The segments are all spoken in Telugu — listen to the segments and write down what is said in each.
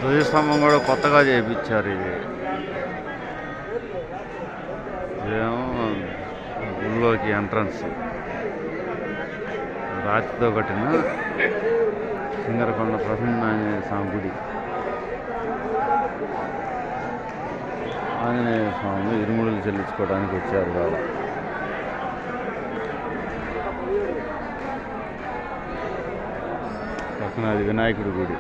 ధ్వజస్తంభం కూడా కొత్తగా చేయించారు. ఇదేమో గుళ్ళోకి ఎంట్రన్స్, రాతితో కట్టిన సింగరకొండ ప్రసన్న ఆంజనేయ స్వామి గుడి. ఆంజనేయ స్వామి ఇరుముడులు చెల్లించుకోవడానికి వచ్చారు కావాలి. పక్కన అది వినాయకుడి గుడి.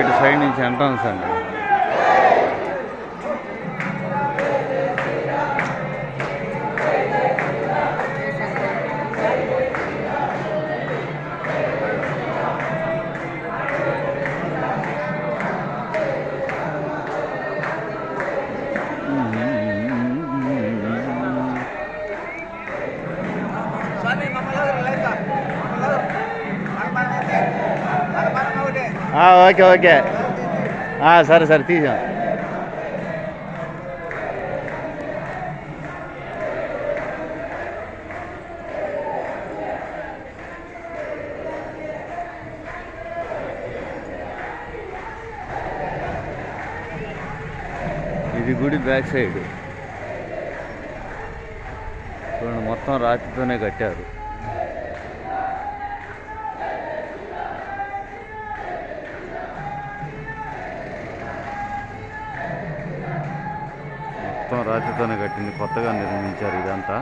ఇటు సైడ్ నుంచి ఎంట్రన్స్ అండి. ఓకే ఓకే, సరే సరే తీసాం. ఇది గుడి బ్యాక్ సైడ్ చూడండి, మొత్తం రాతితోనే కట్టారు. మొత్తం రాతితోనే కట్టింది, కొత్తగా నిర్మించారు ఇదంతా.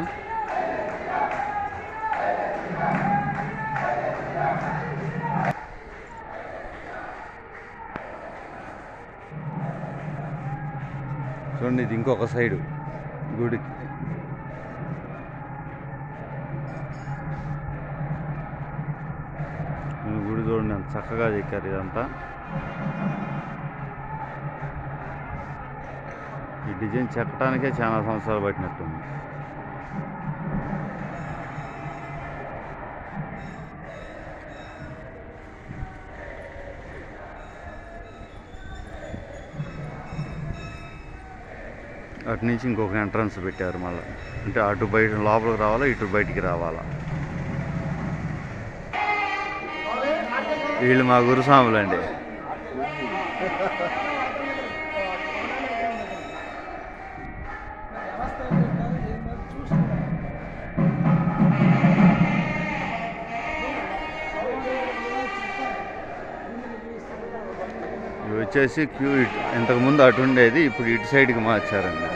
చూడండి, ఇది ఇంకొక సైడు గుడికి. గుడి చూడండి ఎంత చక్కగా చెక్కారు ఇదంతా. ఈ డిజైన్ చెక్కడానికే చాలా సంవత్సరాలు పట్టినట్టుంది. అటు నుంచి ఇంకొక ఎంట్రన్స్ పెట్టారు మళ్ళీ, అంటే అటు బయట లోపలికి రావాలా, ఇటు బయటికి రావాలా. వీళ్ళు మా గురుస్వాములండి. ఇవి వచ్చేసి క్యూ, ఇంతకుముందు అటు ఉండేది, ఇప్పుడు ఇటు సైడ్కి మార్చారండి.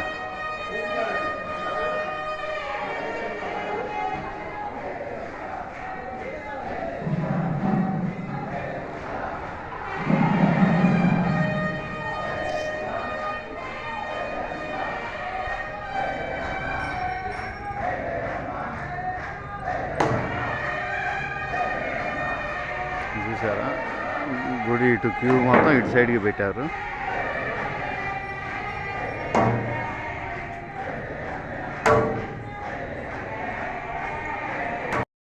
చూసారా, గుడి ఇటు క్యూ మొత్తం ఇటు సైడ్కి పెట్టారు.